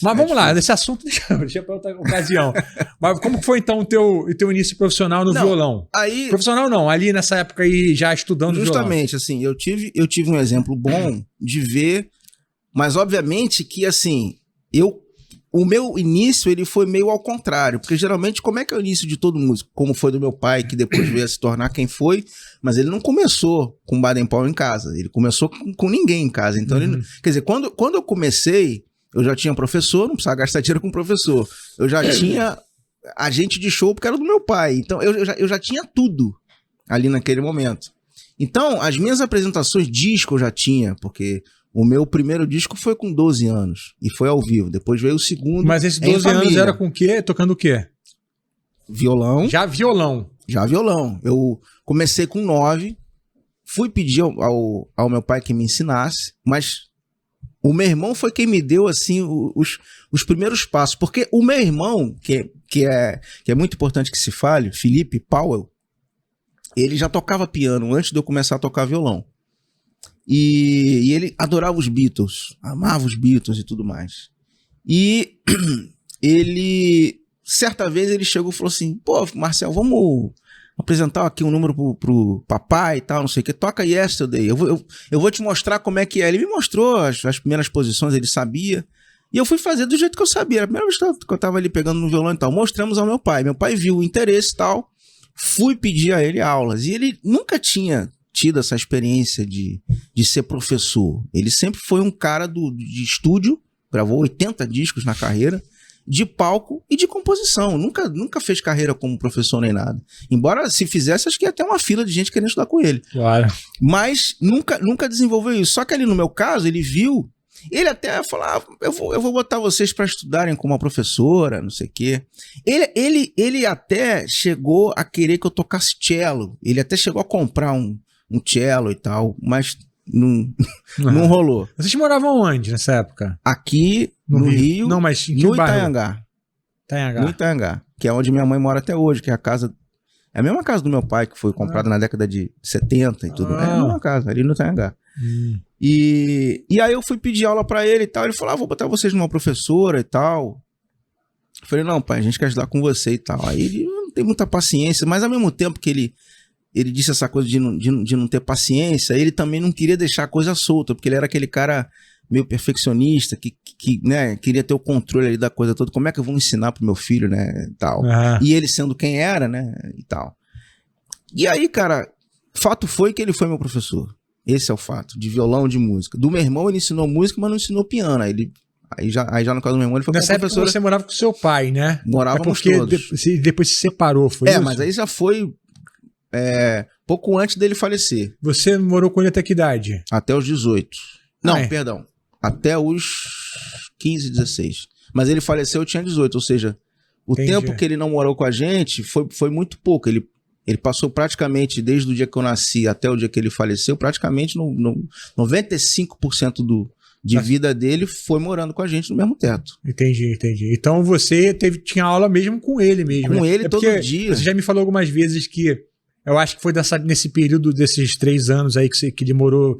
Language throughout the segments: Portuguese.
Mas vamos lá, desse assunto deixa para outra ocasião. Mas como que foi então o teu início profissional no violão? Aí, profissional não, ali nessa época aí já estudando violão. Justamente, assim, eu tive um exemplo bom de ver, mas obviamente que assim, o meu início ele foi meio ao contrário, porque geralmente como é que é o início de todo músico? Como foi do meu pai, que depois veio a se tornar quem foi, mas ele não começou com Baden Powell em casa, ele começou com ninguém em casa. Então, quer dizer, quando eu comecei, eu já tinha professor, não precisava gastar dinheiro com professor. Eu já tinha agente de show porque era do meu pai. Então eu já tinha tudo ali naquele momento. Então as minhas apresentações, disco eu já tinha, porque o meu primeiro disco foi com 12 anos e foi ao vivo. Depois veio o segundo. Mas esses 12 anos era com o quê? Tocando o quê? Violão. Já violão. Já violão. Eu comecei com 9, fui pedir ao meu pai que me ensinasse, mas o meu irmão foi quem me deu, assim, os primeiros passos. Porque o meu irmão, que é muito importante que se fale, Felipe Powell, ele já tocava piano antes de eu começar a tocar violão. E ele adorava os Beatles, amava os Beatles e tudo mais. E ele, certa vez, ele chegou e falou assim, pô, Marcel, vamos apresentar aqui um número pro papai e tal, não sei o que, toca Yesterday, eu vou te mostrar como é que é. Ele me mostrou as primeiras posições, ele sabia, e eu fui fazer do jeito que eu sabia. A primeira vez que eu tava ali pegando no violão e tal, mostramos ao meu pai viu o interesse e tal, fui pedir a ele aulas, e ele nunca tinha tido essa experiência de ser professor. Ele sempre foi um cara de estúdio, gravou 80 discos na carreira, de palco e de composição. Nunca fez carreira como professor nem nada. Embora, se fizesse, acho que ia ter uma fila de gente querendo estudar com ele. Claro. Mas nunca desenvolveu isso. Só que ali no meu caso, ele viu, ele até falava, eu vou botar vocês para estudarem com uma professora, não sei o quê. Ele até chegou a querer que eu tocasse cello. Ele até chegou a comprar um cello e tal, mas não rolou. Vocês moravam onde nessa época? Aqui no Rio, não, mas em que no bairro? Itanhangá. Itanhangá. No Itanhangá, que é onde minha mãe mora até hoje, que é a casa... É a mesma casa do meu pai, que foi comprada na década de 70 e tudo. É a mesma casa, ali no Itanhangá. E aí eu fui pedir aula pra ele e tal, ele falou, vou botar vocês numa professora e tal. Eu falei, não, pai, a gente quer estudar com você e tal. Aí ele não tem muita paciência, mas ao mesmo tempo que ele disse essa coisa de não ter paciência, ele também não queria deixar a coisa solta, porque ele era aquele cara meio perfeccionista, que né, queria ter o controle ali da coisa toda. Como é que eu vou ensinar pro meu filho, né, e tal. E ele sendo quem era, né, e tal. E aí, cara, fato foi que ele foi meu professor. Esse é o fato, de violão, de música. Do meu irmão, ele ensinou música, mas não ensinou piano. Aí já no caso do meu irmão, ele foi nessa época professora. Você morava com seu pai, né? Morávamos porque todos. Depois se separou, foi isso? Mas aí já foi pouco antes dele falecer. Você morou com ele até que idade? Até os 18. Não, perdão. Até os 15, 16. Mas ele faleceu, eu tinha 18, ou seja, o tempo que ele não morou com a gente foi muito pouco. Ele passou praticamente, desde o dia que eu nasci até o dia que ele faleceu, praticamente 95% de vida dele foi morando com a gente no mesmo teto. Entendi. Então você tinha aula mesmo com ele mesmo. Com ele todo dia. Você já me falou algumas vezes que eu acho que foi nesse período desses 3 anos aí que ele morou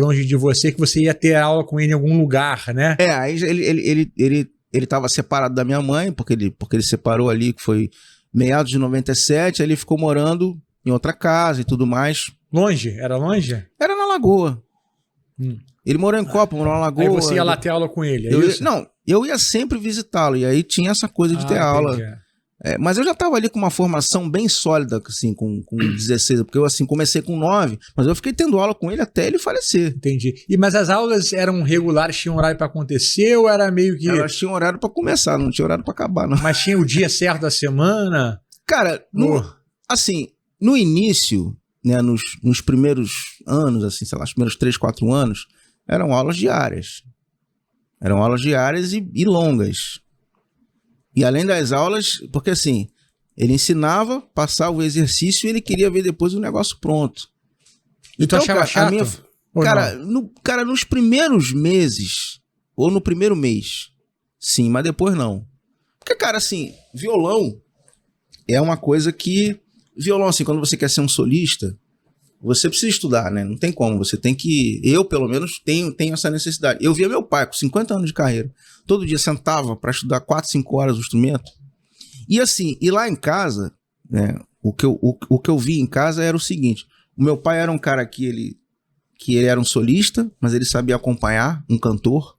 longe de você, que você ia ter aula com ele em algum lugar, né? Aí ele tava separado da minha mãe, porque ele separou ali, que foi meados de 97, aí ele ficou morando em outra casa e tudo mais. Longe? Era longe? Era na Lagoa. Ele morou em Copa, morou na Lagoa. Aí você ia lá ter aula com ele, eu ia sempre visitá-lo, e aí tinha essa coisa de ter aula. Mas eu já estava ali com uma formação bem sólida, assim, com 16, porque eu assim, comecei com 9, mas eu fiquei tendo aula com ele até ele falecer. Entendi. Mas as aulas eram regulares, tinham horário para acontecer ou era meio que... Elas tinham horário para começar, não tinha horário para acabar, não. Mas tinha o dia certo da semana? Cara, assim, no início, né, nos primeiros anos, assim, sei lá, os primeiros 3, 4 anos, eram aulas diárias. Eram aulas diárias e longas. E além das aulas, porque assim, ele ensinava, passava o exercício e ele queria ver depois o negócio pronto. Então, achava chato? Cara, nos primeiros meses, ou no primeiro mês, sim, mas depois não. Porque, cara, assim, violão é uma coisa que... Violão, assim, quando você quer ser um solista, você precisa estudar, né? Não tem como, você tem que... Eu, pelo menos, tenho essa necessidade. Eu via meu pai com 50 anos de carreira, todo dia sentava para estudar 4, 5 horas o instrumento. E assim, e lá em casa, né, o que eu vi em casa era o seguinte, o meu pai era um cara que ele era um solista, mas ele sabia acompanhar um cantor,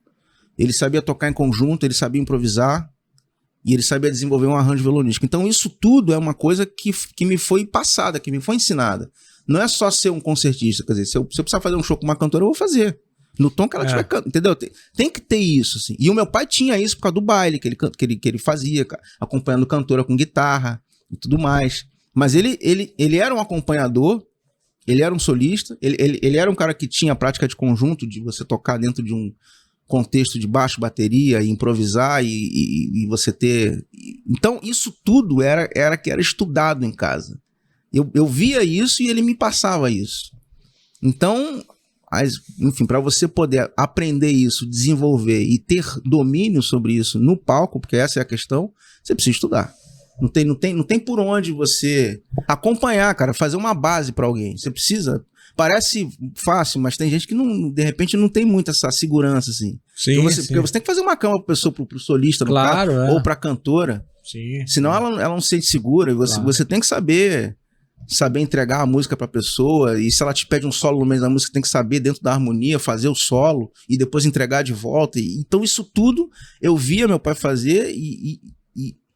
ele sabia tocar em conjunto, ele sabia improvisar, e ele sabia desenvolver um arranjo violonístico. Então isso tudo é uma coisa que me foi passada, que me foi ensinada. Não é só ser um concertista, quer dizer, se eu precisar fazer um show com uma cantora, eu vou fazer. No tom que ela estiver cantando, entendeu? Tem que ter isso, assim. E o meu pai tinha isso por causa do baile que ele fazia, acompanhando cantora com guitarra e tudo mais. Mas ele era um acompanhador, ele era um solista, ele era um cara que tinha a prática de conjunto, de você tocar dentro de um contexto de baixo, bateria, e improvisar e você ter... Então, isso tudo era estudado em casa. Eu via isso e ele me passava isso. Então, enfim, para você poder aprender isso, desenvolver e ter domínio sobre isso no palco, porque essa é a questão, você precisa estudar. Não tem por onde você acompanhar, cara, fazer uma base para alguém. Você precisa... Parece fácil, mas tem gente que não, de repente não tem muita essa segurança, assim. Sim, Porque você tem que fazer uma cama pra pessoa, pro solista, no claro, caso, ou pra cantora. Sim. Senão ela não se sente segura. E você tem que saber entregar a música pra pessoa. E se ela te pede um solo no meio da música, você tem que saber, dentro da harmonia, fazer o solo e depois entregar de volta. Então isso tudo eu via meu pai fazer e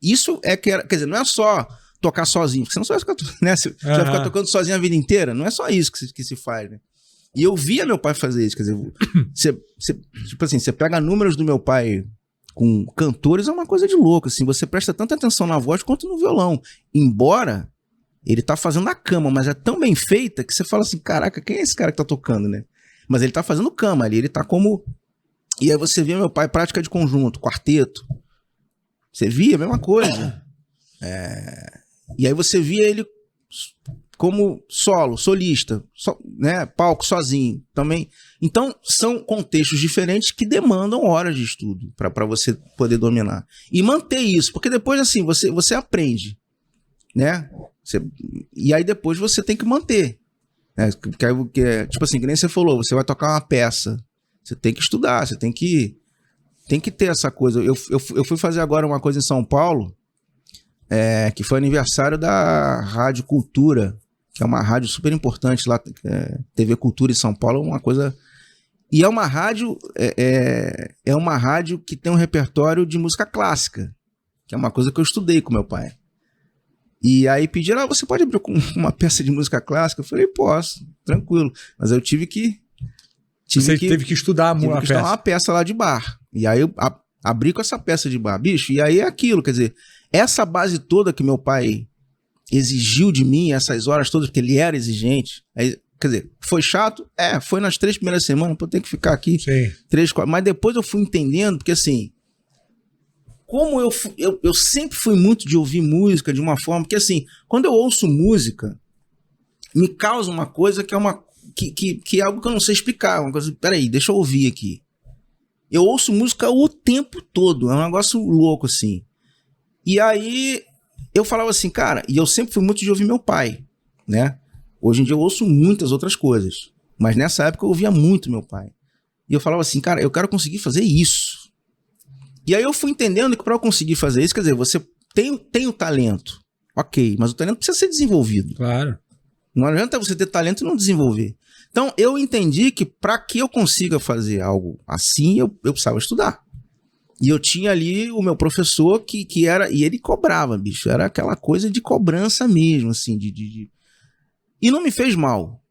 isso é que era... Quer dizer, não é só tocar sozinho, porque você não vai ficar, né? Você vai ficar tocando sozinho a vida inteira. Não é só isso que se faz, né? E eu via meu pai fazer isso. Quer dizer, tipo assim, você pega números do meu pai com cantores, é uma coisa de louco, assim. Você presta tanta atenção na voz quanto no violão. Embora ele tá fazendo a cama, mas é tão bem feita que você fala assim, caraca, quem é esse cara que tá tocando, né? Mas ele tá fazendo cama ali, ele tá como... E aí você via meu pai prática de conjunto, quarteto. Você via a mesma coisa. E aí você via ele como solista, né, palco sozinho também. Então, são contextos diferentes que demandam horas de estudo para você poder dominar. E manter isso, porque depois, assim, você aprende, né? E aí depois você tem que manter. Né? Tipo assim, que nem você falou, você vai tocar uma peça, você tem que estudar, você tem que ter essa coisa. Eu fui fazer agora uma coisa em São Paulo, que foi aniversário da Rádio Cultura, que é uma rádio super importante lá, TV Cultura em São Paulo, uma coisa... E é uma rádio que tem um repertório de música clássica, que é uma coisa que eu estudei com meu pai. E aí pediram, você pode abrir com uma peça de música clássica? Eu falei, posso, tranquilo. Mas eu tive que teve que estudar uma peça lá de bar. E aí eu abri com essa peça de bar, bicho, e aí é aquilo, quer dizer... Essa base toda que meu pai exigiu de mim, essas horas todas, porque ele era exigente, quer dizer, foi chato? Foi nas 3 primeiras semanas, pô, tem que ficar aqui 3, 4, mas depois eu fui entendendo, porque assim, como eu sempre fui muito de ouvir música de uma forma, porque assim, quando eu ouço música, me causa uma coisa que é algo que eu não sei explicar, uma coisa, peraí, deixa eu ouvir aqui. Eu ouço música o tempo todo, é um negócio louco assim. E aí eu falava assim, cara, e eu sempre fui muito de ouvir meu pai, né? Hoje em dia eu ouço muitas outras coisas, mas nessa época eu ouvia muito meu pai. E eu falava assim, cara, eu quero conseguir fazer isso. E aí eu fui entendendo que para eu conseguir fazer isso, quer dizer, você tem o talento, ok, mas o talento precisa ser desenvolvido. Claro. Não adianta você ter talento e não desenvolver. Então eu entendi que para que eu consiga fazer algo assim, eu precisava estudar. E eu tinha ali o meu professor que era... E ele cobrava, bicho. Era aquela coisa de cobrança mesmo, assim. E não me fez mal.